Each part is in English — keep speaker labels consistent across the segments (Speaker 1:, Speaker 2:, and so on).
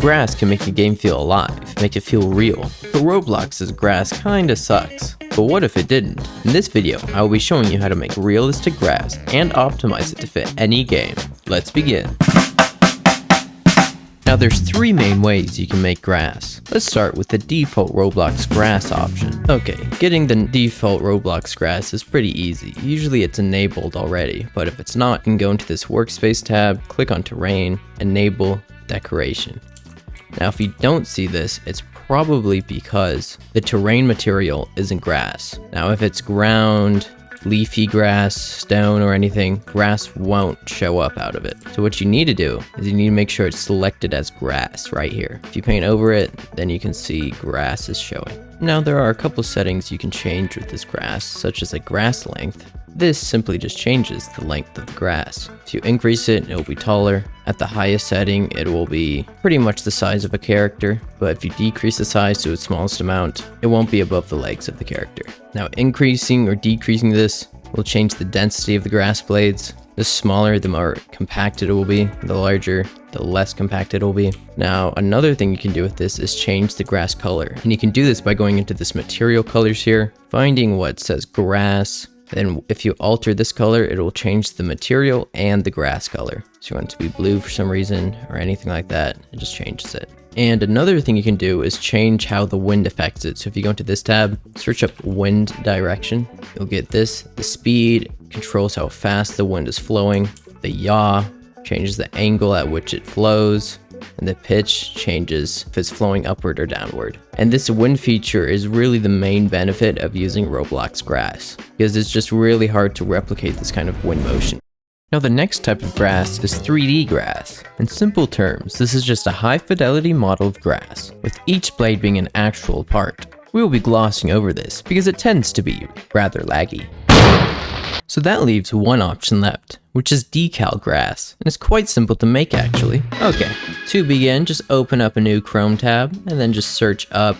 Speaker 1: grass can make a game feel alive, make it feel real, but Roblox's grass kinda sucks. But what if it didn't? In this video, I will be showing you how to make realistic grass and optimize it to fit any game. Let's begin. Now there's three main ways you can make grass. Let's start with the default Roblox Grass option. Okay, getting the default Roblox Grass is pretty easy. Usually it's enabled already, but if it's not, you can go into this workspace tab, click on terrain, enable decoration. Now if you don't see this, it's probably because the terrain material isn't grass. Now if it's ground, leafy grass, stone, or anything, grass won't show up out of it. So what you need to do is you need to make sure it's selected as grass right here. If you paint over it, then you can see grass is showing. Now there are a couple settings you can change with this grass, such as a grass length. This simply just changes the length of the grass. If you increase it, it will be taller. At the highest setting, it will be pretty much the size of a character, but if you decrease the size to its smallest amount, it won't be above the legs of the character. Now increasing or decreasing this will change the density of the grass blades. The smaller, the more compacted it will be. The larger, the less compacted it will be. Now, another thing you can do with this is change the grass color. And you can do this by going into this material colors here, finding what says grass. Then if you alter this color, it will change the material and the grass color. So you want it to be blue for some reason or anything like that, it just changes it. And another thing you can do is change how the wind affects it. So if you go into this tab, search up wind direction, you'll get this. The speed controls how fast the wind is flowing. The yaw changes the angle at which it flows. And the pitch changes if it's flowing upward or downward. And this wind feature is really the main benefit of using Roblox Grass, because it's just really hard to replicate this kind of wind motion. Now the next type of grass is 3D grass. In simple terms, this is just a high fidelity model of grass, with each blade being an actual part. We will be glossing over this because it tends to be rather laggy. So that leaves one option left, which is Decal Grass, and it's quite simple to make actually. Okay, to begin, just open up a new Chrome tab, and then just search up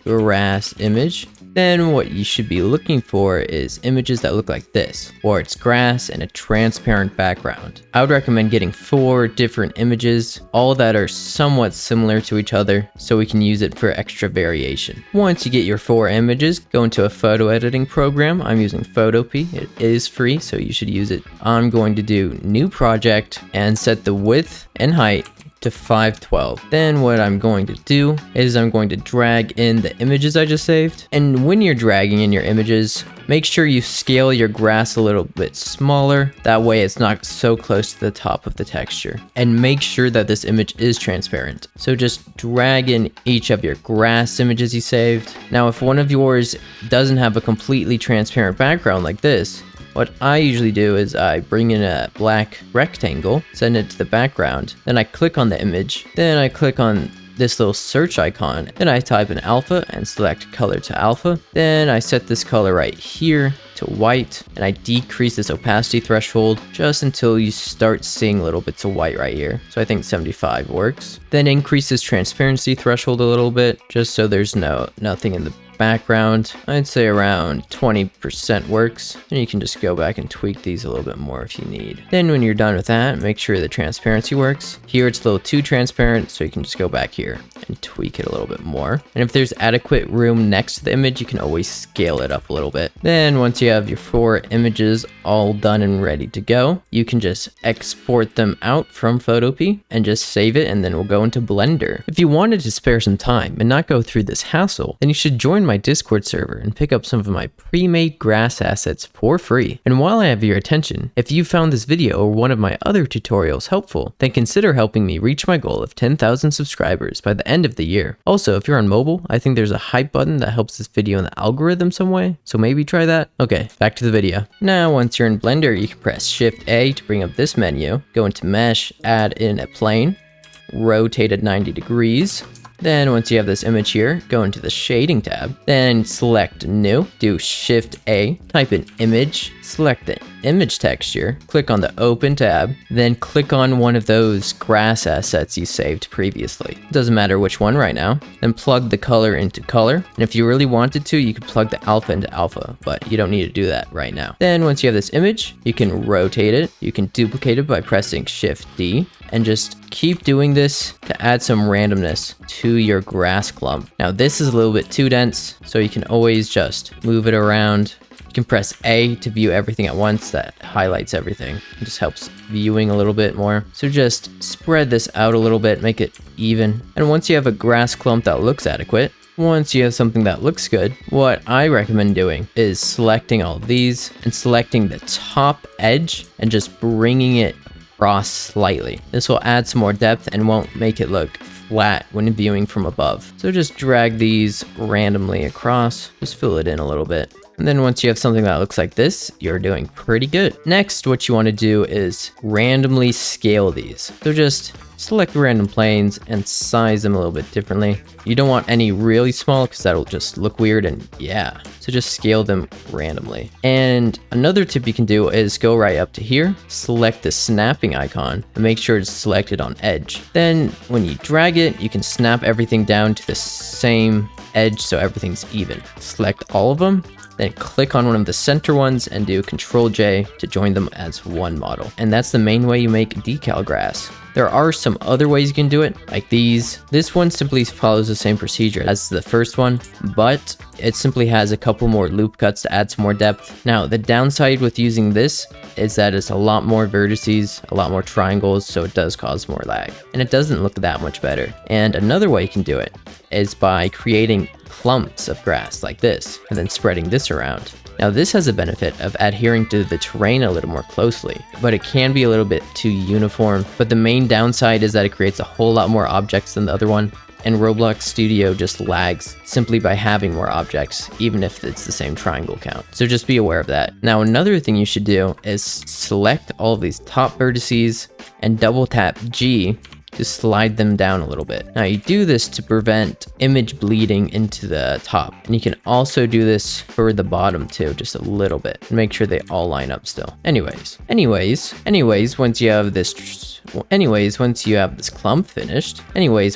Speaker 1: grass image. Then what you should be looking for is images that look like this, or it's grass and a transparent background. I would recommend getting 4 different images, all that are somewhat similar to each other, so we can use it for extra variation. Once you get your 4 images, go into a photo editing program. I'm using Photopea. It is free, so you should use it. I'm going to do new project and set the width and height to 512. Then what I'm going to do is I'm going to drag in the images I just saved. And when you're dragging in your images, make sure you scale your grass a little bit smaller. That way it's not so close to the top of the texture. And make sure that this image is transparent. So just drag in each of your grass images you saved. Now if one of yours doesn't have a completely transparent background like this, what I usually do is I bring in a black rectangle, send it to the background, then I click on the image, then I click on this little search icon, then I type in alpha and select color to alpha, then I set this color right here to white, and I decrease this opacity threshold just until you start seeing little bits of white right here. So I think 75 works. Then increase this transparency threshold a little bit, just so there's nothing in the background. I'd say around 20% works. And you can just go back and tweak these a little bit more if you need. Then when you're done with that, make sure the transparency works. Here it's a little too transparent, so you can just go back here and tweak it a little bit more. And if there's adequate room next to the image, you can always scale it up a little bit. Then once you have your 4 images all done and ready to go, you can just export them out from Photopea and just save it, and then we'll go into Blender. If you wanted to spare some time and not go through this hassle, then you should join my Discord server and pick up some of my pre-made grass assets for free. And while I have your attention, if you found this video or one of my other tutorials helpful, then consider helping me reach my goal of 10,000 subscribers by the end of the year. Also, if you're on mobile, I think there's a hype button that helps this video in the algorithm some way, so maybe try that. Okay, back to the video. Now, once you're in Blender, you can press Shift A to bring up this menu, go into Mesh, add in a plane, rotate it 90 degrees. Then once you have this image here, go into the shading tab, then select new, do Shift A, type in image, select the image texture, click on the open tab, then click on one of those grass assets you saved previously. It doesn't matter which one right now. Then plug the color into color. And if you really wanted to, you could plug the alpha into alpha, but you don't need to do that right now. Then once you have this image, you can rotate it. You can duplicate it by pressing Shift D, and just keep doing this to add some randomness to your grass clump. Now this is a little bit too dense, so you can always just move it around. You can press A to view everything at once. That highlights everything. It just helps viewing a little bit more. So just spread this out a little bit, make it even. And once you have a grass clump that looks adequate, once you have something that looks good, what I recommend doing is selecting all of these and selecting the top edge and just bringing it across slightly. This will add some more depth and won't make it look flat when viewing from above. So just drag these randomly across, just fill it in a little bit. And then once you have something that looks like this, you're doing pretty good. Next, what you want to do is randomly scale these. So just select random planes and size them a little bit differently. You don't want any really small because that'll just look weird, and yeah. So just scale them randomly. And another tip you can do is go right up to here, select the snapping icon, and make sure it's selected on edge. Then when you drag it, you can snap everything down to the same edge so everything's even. Select all of them, then click on one of the center ones and do Ctrl J to join them as one model. And that's the main way you make Decal Grass. There are some other ways you can do it, like these. This one simply follows the same procedure as the first one, but it simply has a couple more loop cuts to add some more depth. Now, the downside with using this is that it's a lot more vertices, a lot more triangles, so it does cause more lag. And it doesn't look that much better. And another way you can do it is by creating clumps of grass like this, and then spreading this around. Now this has a benefit of adhering to the terrain a little more closely, but it can be a little bit too uniform. But the main downside is that it creates a whole lot more objects than the other one, and Roblox Studio just lags simply by having more objects, even if it's the same triangle count. So just be aware of that. Now another thing you should do is select all of these top vertices and double tap G to slide them down a little bit. Now you do this to prevent image bleeding into the top. And you can also do this for the bottom too, just a little bit. Make sure they all line up still. Anyways, once you have this clump finished,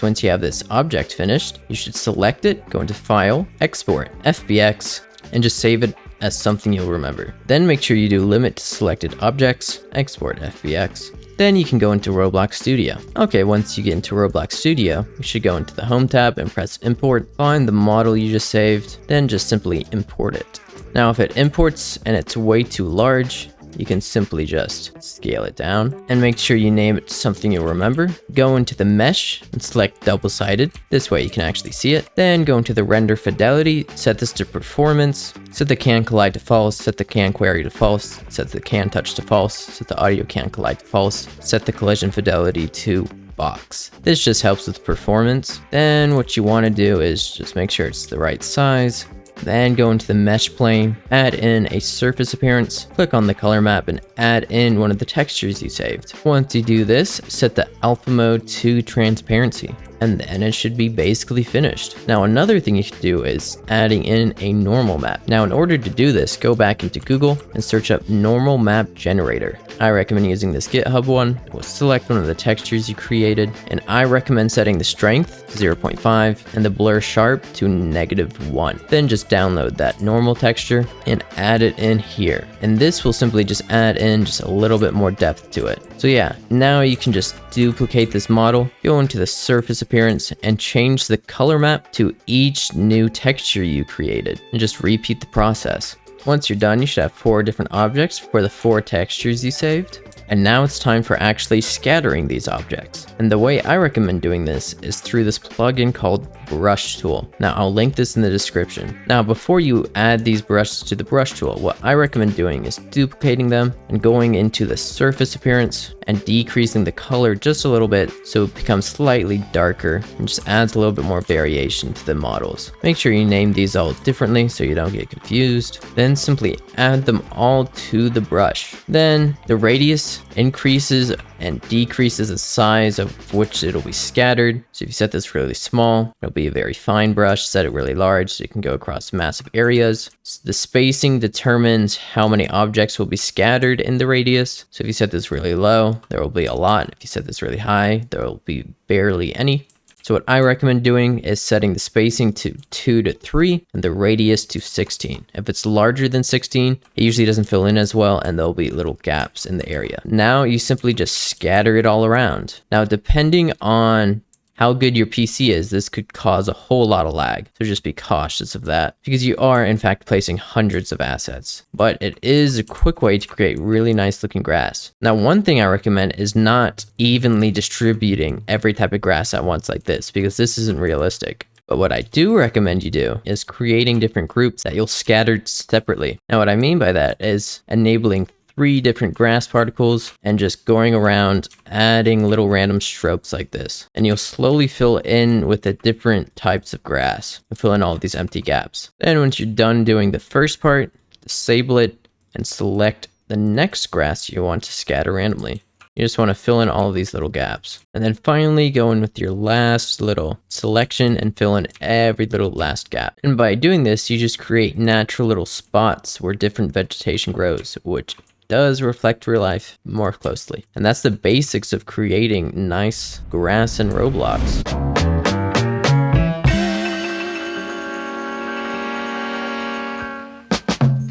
Speaker 1: once you have this object finished, you should select it, go into File, Export, FBX, and just save it as something you'll remember. Then make sure you do Limit to Selected Objects, Export FBX. Then you can go into Roblox Studio. Okay, once you get into Roblox Studio, you should go into the Home tab and press Import. Find the model you just saved, then just simply import it. Now if it imports and it's way too large, you can simply just scale it down and make sure you name it something you'll remember. Go into the mesh and select double-sided. This way you can actually see it. Then go into the render fidelity, set this to performance, set the can collide to false, set the can query to false, set the can touch to false, set the audio can collide to false, set the collision fidelity to box. This just helps with performance. Then what you want to do is just make sure it's the right size. Then go into the mesh plane, add in a surface appearance, click on the color map and add in one of the textures you saved. Once you do this, set the alpha mode to transparency, and then it should be basically finished. Now another thing you should do is adding in a normal map. Now in order to do this, go back into Google and search up normal map generator. I recommend using this GitHub one. We'll select one of the textures you created, and I recommend setting the strength to 0.5 and the blur sharp to -1. Then just download that normal texture and add it in here. And this will simply just add in just a little bit more depth to it. So yeah, now you can just duplicate this model, go into the surface appearance and change the color map to each new texture you created, and just repeat the process. Once you're done, you should have 4 different objects for the 4 textures you saved. And now it's time for actually scattering these objects. And the way I recommend doing this is through this plugin called Brush Tool. Now I'll link this in the description. Now before you add these brushes to the brush tool, what I recommend doing is duplicating them and going into the surface appearance and decreasing the color just a little bit so it becomes slightly darker and just adds a little bit more variation to the models. Make sure you name these all differently so you don't get confused. Then simply add them all to the brush. Then the radius increases and decreases the size of which it'll be scattered. So if you set this really small, it'll be a very fine brush. Set it really large so it can go across massive areas. So the spacing determines how many objects will be scattered in the radius. So if you set this really low, there will be a lot. If you set this really high, there will be barely any. So what I recommend doing is setting the spacing to 2 to 3 and the radius to 16. If it's larger than 16, it usually doesn't fill in as well and there'll be little gaps in the area. Now you simply just scatter it all around. Now depending on how good your PC is, this could cause a whole lot of lag, so just be cautious of that, because you are in fact placing hundreds of assets. But it is a quick way to create really nice looking grass. Now one thing I recommend is not evenly distributing every type of grass at once like this, because this isn't realistic. But what I do recommend you do is creating different groups that you'll scatter separately. Now what I mean by that is enabling 3 different grass particles and just going around adding little random strokes like this, and you'll slowly fill in with the different types of grass and fill in all of these empty gaps. Then once you're done doing the first part, disable it and select the next grass you want to scatter randomly. You just want to fill in all of these little gaps, and then finally go in with your last little selection and fill in every little last gap. And by doing this, you just create natural little spots where different vegetation grows, which does reflect real life more closely. And that's the basics of creating nice grass in Roblox.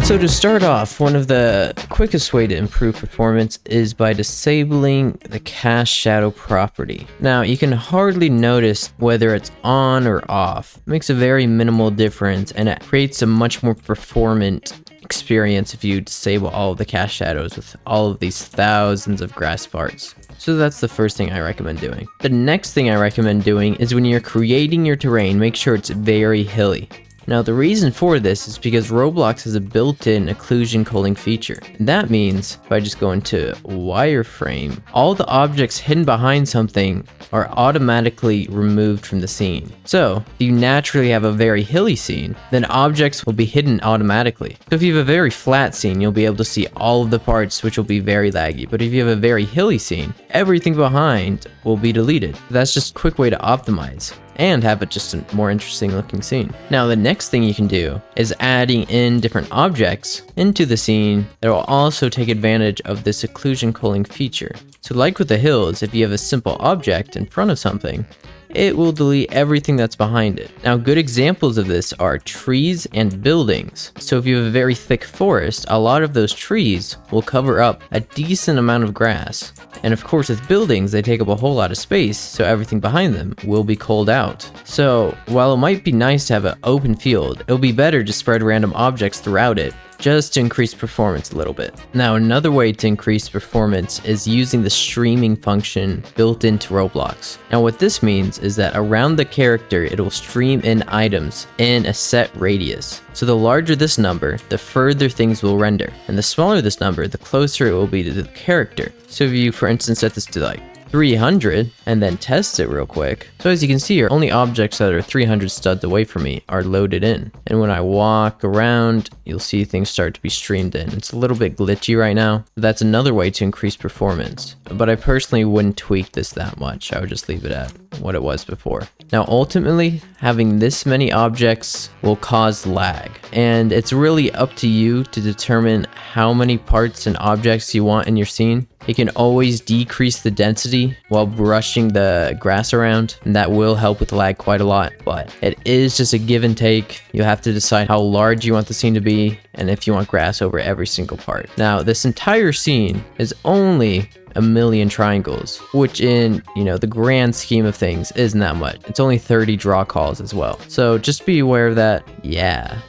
Speaker 1: So to start off, one of the quickest way to improve performance is by disabling the cast shadow property. Now you can hardly notice whether it's on or off. It makes a very minimal difference and it creates a much more performant experience if you disable all of the cast shadows with all of these thousands of grass parts. So that's the first thing I recommend doing. The next thing I recommend doing is when you're creating your terrain, make sure it's very hilly. Now the reason for this is because Roblox has a built-in occlusion culling feature. And that means if I just go into wireframe, all the objects hidden behind something are automatically removed from the scene. So if you naturally have a very hilly scene, then objects will be hidden automatically. So if you have a very flat scene, you'll be able to see all of the parts, which will be very laggy. But if you have a very hilly scene, everything behind will be deleted. That's just a quick way to optimize and have it just a more interesting looking scene. Now the next thing you can do is adding in different objects into the scene that will also take advantage of this occlusion culling feature. So like with the hills, if you have a simple object in front of something, it will delete everything that's behind it. Now good examples of this are trees and buildings. So if you have a very thick forest, a lot of those trees will cover up a decent amount of grass. And of course with buildings, they take up a whole lot of space, so everything behind them will be culled out. So while it might be nice to have an open field, it'll be better to spread random objects throughout it, just to increase performance a little bit. Now another way to increase performance is using the streaming function built into Roblox. Now what this means is that around the character, it will stream in items in a set radius. So the larger this number, the further things will render. And the smaller this number, the closer it will be to the character. So if you, for instance, set this to like 300 and then test it real quick. So as you can see here, only objects that are 300 studs away from me are loaded in. And when I walk around, you'll see things start to be streamed in. It's a little bit glitchy right now. That's another way to increase performance. But I personally wouldn't tweak this that much. I would just leave it at what it was before. Now ultimately, having this many objects will cause lag. And it's really up to you to determine how many parts and objects you want in your scene. You can always decrease the density while brushing the grass around, and that will help with lag quite a lot, but it is just a give and take. You have to decide how large you want the scene to be and if you want grass over every single part. Now, this entire scene is only a million triangles, which in, the grand scheme of things isn't that much. It's only 30 draw calls as well. So just be aware of that. Yeah,